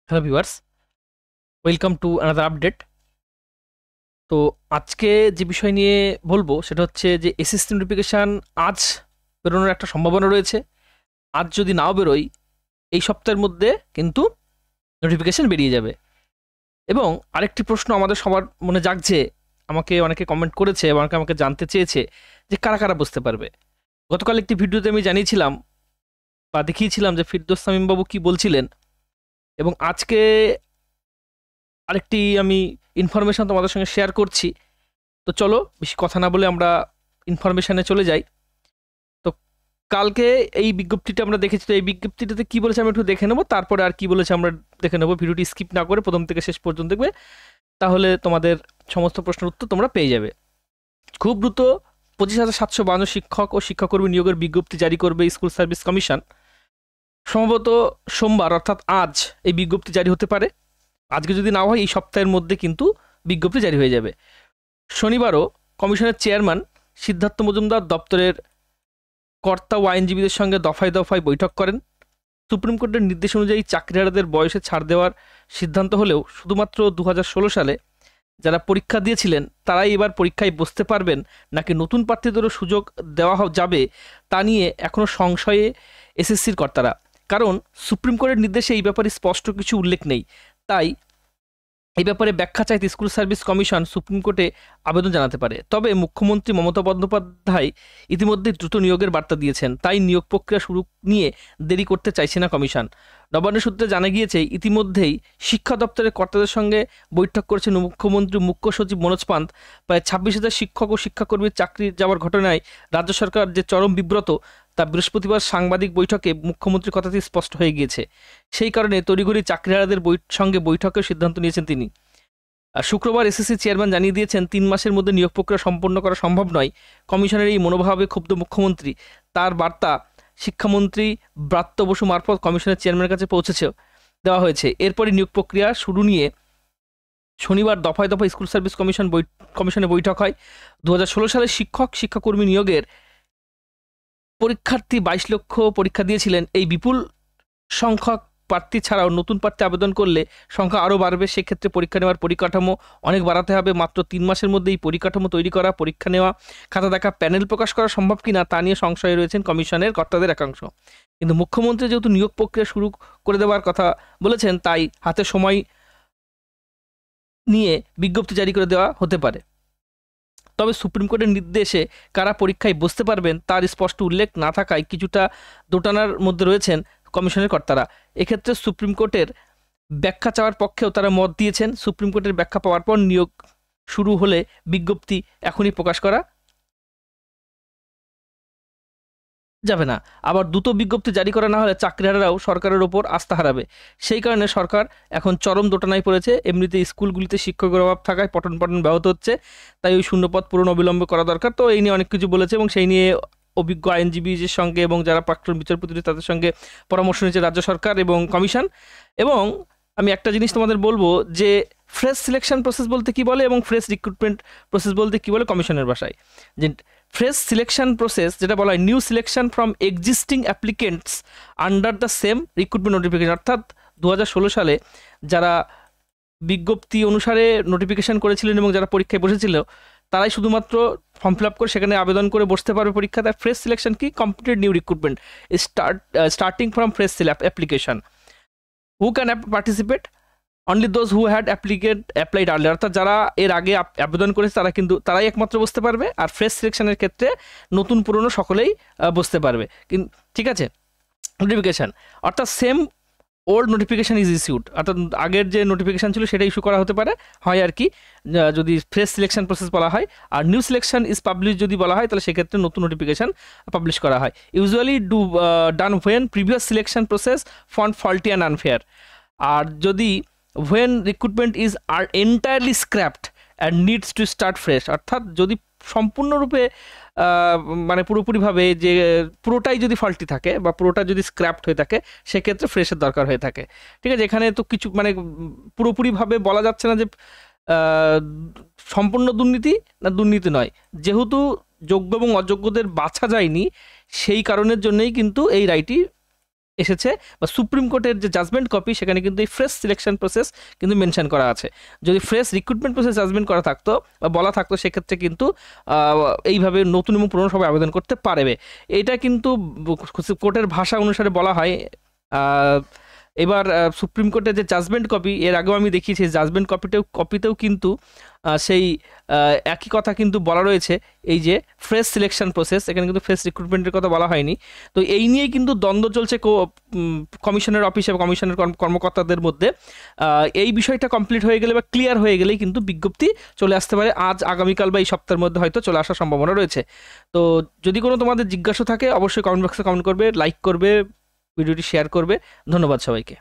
Hello viewers, welcome to another update. তো আজকে যে বিষয় নিয়ে বলবো সেটা হচ্ছে যে এসএসসি নোটিফিকেশান আজ বেরোনোর একটা সম্ভাবনা রয়েছে। আজ যদি নাও বেরোয়, এই সপ্তাহের মধ্যে কিন্তু নোটিফিকেশান বেরিয়ে যাবে। এবং আরেকটি প্রশ্ন আমাদের সবার মনে জাগছে, আমাকে অনেকে কমেন্ট করেছে এবং আমাকে জানতে চেয়েছে যে কারা কারা বুঝতে পারবে। গতকাল একটি ভিডিওতে আমি জানিয়েছিলাম বা দেখিয়েছিলাম যে ফিরদৌস সামিম বাবু কী বলছিলেন, এবং আজকে আরেকটি আমি ইনফরমেশন তোমাদের সঙ্গে শেয়ার করছি। তো চলো বেশি কথা না বলে আমরা ইনফরমেশানে চলে যাই। তো কালকে এই বিজ্ঞপ্তিটা আমরা দেখেছি, তো এই বিজ্ঞপ্তিটাতে কী বলেছে আমরা একটু দেখে নেবো, তারপরে আর কি বলেছে আমরা দেখে নেবো। ভিডিওটি স্কিপ না করে প্রথম থেকে শেষ পর্যন্ত দেখবে, তাহলে তোমাদের সমস্ত প্রশ্নের উত্তর তোমরা পেয়ে যাবে। খুব দ্রুত 25,752 শিক্ষক ও শিক্ষাকর্মী নিয়োগের বিজ্ঞপ্তি জারি করবে স্কুল সার্ভিস কমিশন। সম্ভবত সোমবার অর্থাৎ আজ এই বিজ্ঞপ্তি জারি হতে পারে। আজকে যদি না হয় এই সপ্তাহের মধ্যে কিন্তু বিজ্ঞপ্তি জারি হয়ে যাবে। শনিবারও কমিশনের চেয়ারম্যান সিদ্ধার্থ মজুমদার দপ্তরের কর্তা ও আইনজীবীদের সঙ্গে দফায় দফায় বৈঠক করেন। সুপ্রিম কোর্টের নির্দেশ অনুযায়ী চাকরিহারাদের বয়সে ছাড় দেওয়ার সিদ্ধান্ত হলেও শুধুমাত্র 2016 সালে যারা পরীক্ষা দিয়েছিলেন তারাই এবার পরীক্ষায় বসতে পারবেন, নাকি নতুন প্রার্থীদেরও সুযোগ দেওয়া যাবে তা নিয়ে এখনও সংশয়ে এসএসসির কর্তারা। কারণ সুপ্রিম কোর্টের নির্দেশে এই ব্যাপারে স্পষ্ট কিছু উল্লেখ নেই। তাই এই ব্যাপারে ব্যাখ্যা চাইতে স্কুল সার্ভিস কমিশন সুপ্রিম কোর্টে আবেদন জানাতে পারে। তবে মুখ্যমন্ত্রী মমতা বন্দ্যোপাধ্যায় ইতিমধ্যে দ্রুত নিয়োগের বার্তা দিয়েছেন, তাই নিয়োগ প্রক্রিয়া শুরু নিয়ে দেরি করতে চাইছে না কমিশন। নবান্ন সূত্রে জানা গিয়েছে ইতিমধ্যেই শিক্ষা দপ্তরের কর্তাদের সঙ্গে বৈঠক করেছেন মুখ্যমন্ত্রী মুখ্য সচিব মনোজ পান্ত। প্রায় 26,000 শিক্ষক ও শিক্ষাকর্মীর চাকরি যাওয়ার ঘটনায় রাজ্য সরকার যে চরম বিব্রত তা বৃহস্পতিবার সাংবাদিক বৈঠকে মুখ্যমন্ত্রীর কথাটি স্পষ্ট হয়ে গিয়েছে। সেই কারণে তড়িঘড়ি চাকরিহারাদের সঙ্গে বৈঠকের সিদ্ধান্ত নিয়েছেন তিনি। আর শুক্রবার এসএসসি চেয়ারম্যান জানিয়ে দিয়েছেন 3 মাসের মধ্যে নিয়োগ প্রক্রিয়া সম্পন্ন করা সম্ভব নয়। কমিশনের এই মনোভাবে ক্ষুব্ধ মুখ্যমন্ত্রী, তার বার্তা শিক্ষামন্ত্রী ব্রাত্য বসু মারফত কমিশনের চেয়ারম্যানের কাছে পৌঁছেছে দেওয়া হয়েছে। এরপরই নিয়োগ প্রক্রিয়া শুরু নিয়ে শনিবার দফায় দফায় স্কুল সার্ভিস কমিশনে বৈঠক হয়। 2016 সালে শিক্ষক শিক্ষাকর্মী নিয়োগের পরীক্ষার্থী 22 লক্ষ পরীক্ষা দিয়েছিলেন। এই বিপুল সংখ্যক প্রার্থী ছাড়াও নতুন প্রার্থী আবেদন করলে সংখ্যা আরও বাড়বে। সেক্ষেত্রে পরীক্ষা নেওয়ার পরিকাঠামো অনেক বাড়াতে হবে। মাত্র 3 মাসের মধ্যে এই পরিকাঠামো তৈরি করা, পরীক্ষা নেওয়া, খাতা দেখা, প্যানেল প্রকাশ করা সম্ভব কিনা তা নিয়ে সংশয়ে রয়েছেন কমিশনের কর্তাদের একাংশ। কিন্তু মুখ্যমন্ত্রী যেহেতু নিয়োগ প্রক্রিয়া শুরু করে দেওয়ার কথা বলেছেন, তাই হাতে সময় নিয়ে বিজ্ঞপ্তি জারি করে দেওয়া হতে পারে। তবে সুপ্রিম কোর্টের নির্দেশে কারা পরীক্ষায় বসতে পারবেন তার স্পষ্ট উল্লেখ না থাকায় কিছুটা দোটানার মধ্যে রয়েছেন কমিশনের কর্তারা। এক্ষেত্রে সুপ্রিম কোর্টের ব্যাখ্যা চাওয়ার পক্ষেও তারা মত দিয়েছেন। সুপ্রিম কোর্টের ব্যাখ্যা পাওয়ার পর নিয়োগ শুরু হলে বিজ্ঞপ্তি এখনই প্রকাশ করা যাবে না। আবার দ্রুত বিজ্ঞপ্তি জারি করা না হলে চাকরিহারারাও সরকারের ওপর আস্থা হারাবে। সেই কারণে সরকার এখন চরম দোটানায় পড়েছে। এমনিতে স্কুলগুলিতে শিক্ষকের অভাব থাকায় পঠন পাঠন ব্যাহত হচ্ছে, তাই ওই শূন্যপদ পূরণ অবিলম্বে করা দরকার। তো এই নিয়ে অনেক কিছু বলেছে এবং সেই নিয়ে অভিজ্ঞ আইনজীবীদের সঙ্গে এবং যারা প্রাক্তন বিচারপতি তাদের সঙ্গে পরামর্শ নিয়েছে রাজ্য সরকার এবং কমিশন। এবং আমি একটা জিনিস তোমাদের বলবো যে ফ্রেশ সিলেকশন প্রসেস বলতে কী বলে এবং ফ্রেশ রিক্রুটমেন্ট প্রসেস বলতে কী বলে কমিশনের ভাষায়। যে ফ্রেশ সিলেকশন প্রসেস যেটা বলা হয় new selection from existing applicants under the same recruitment notification, অর্থাৎ 2016 সালে যারা বিজ্ঞপ্তি অনুসারে নোটিফিকেশন করেছিলেন এবং যারা পরীক্ষায় বসেছিল তারাই শুধুমাত্র ফর্ম ফিল আপ করে সেখানে আবেদন করে বসতে পারবে পরীক্ষাতে। আর ফ্রেশ সিলেকশন কি completed new recruitment starting from fresh application. Who can participate only those who had applied early, অর্থাৎ যারা এর আগে আবেদন করেছে তারা কিন্তু তারাই একমাত্র বসতে পারবে। আর ফ্রেশ সিলেকশনের ক্ষেত্রে নতুন পুরনো সকলেই বসতে পারবে। কিন্তু ঠিক আছে, নোটিফিকেশান অর্থাৎ same old notification is issued, অর্থাৎ আগের যে নোটিফিকেশান ছিল সেটা ইস্যু করা হতে পারে হয় আর কি, যদি ফ্রেশ সিলেকশন প্রসেস বলা হয়। আর নিউ সিলেকশন ইজ পাবলিশ যদি বলা হয় তাহলে সেক্ষেত্রে নতুন নোটিফিকেশান পাবলিশ করা হয়। Usually done when previous selection process found faulty and unfair. আর যদি when recruitment is are entirely scrapped and needs to start fresh, অর্থাৎ যদি সম্পূর্ণরূপে মানে পুরোপুরিভাবে যে পুরোটাই যদি ফল্টি থাকে বা পুরোটা যদি স্ক্র্যাপড হয়ে থাকে সেক্ষেত্রে ফ্রেশের দরকার হয়ে থাকে। ঠিক আছে, এখানে তো কিছু মানে পুরোপুরিভাবে বলা যাচ্ছে না যে সম্পূর্ণ দুর্নীতি না দুর্নীতি নয়, যেহেতু যোগ্য এবং অযোগ্যদের বাছা যায়নি সেই কারণের জন্যই কিন্তু এই রায়টি এসেছে বা সুপ্রিম কোর্টের যে জাজমেন্ট কপি সেখানে কিন্তু এই ফ্রেশ সিলেকশন প্রসেস কিন্তু মেনশন করা আছে। যদি ফ্রেশ রিক্রুটমেন্ট প্রসেস জাজমেন্ট করা থাকতো বা বলা থাকতো সেক্ষেত্রে কিন্তু এইভাবে নতুন এবং পুরনো সবাই আবেদন করতে পারবে। এটা কিন্তু কোর্টের ভাষা অনুসারে বলা হয়। এবার সুপ্রিম কোর্টের যে জাজমেন্ট কপি, এর আগেও আমি দেখিয়েছি জাজমেন্ট কপিতেও কিন্তু সেই একই কথা কিন্তু বলা রয়েছে, এই যে ফ্রেশ সিলেকশন প্রসেস, এখানে কিন্তু ফ্রেশ রিক্রুটমেন্টের কথা বলা হয়নি। তো এই নিয়েই কিন্তু দ্বন্দ্ব চলছে কমিশনের অফিসে বা কমিশনের কর্মকর্তাদের মধ্যে। এই বিষয়টা কমপ্লিট হয়ে গেলে বা ক্লিয়ার হয়ে গেলেই কিন্তু বিজ্ঞপ্তি চলে আসতে পারে, আজ আগামীকাল বা এই সপ্তাহের মধ্যে হয়তো চলে আসার সম্ভাবনা রয়েছে। তো যদি কোনো তোমাদের জিজ্ঞাসা থাকে অবশ্যই কমেন্ট বক্সে কমেন্ট করবে, লাইক করবে, ভিডিওটি শেয়ার করবে। ধন্যবাদ সবাইকে।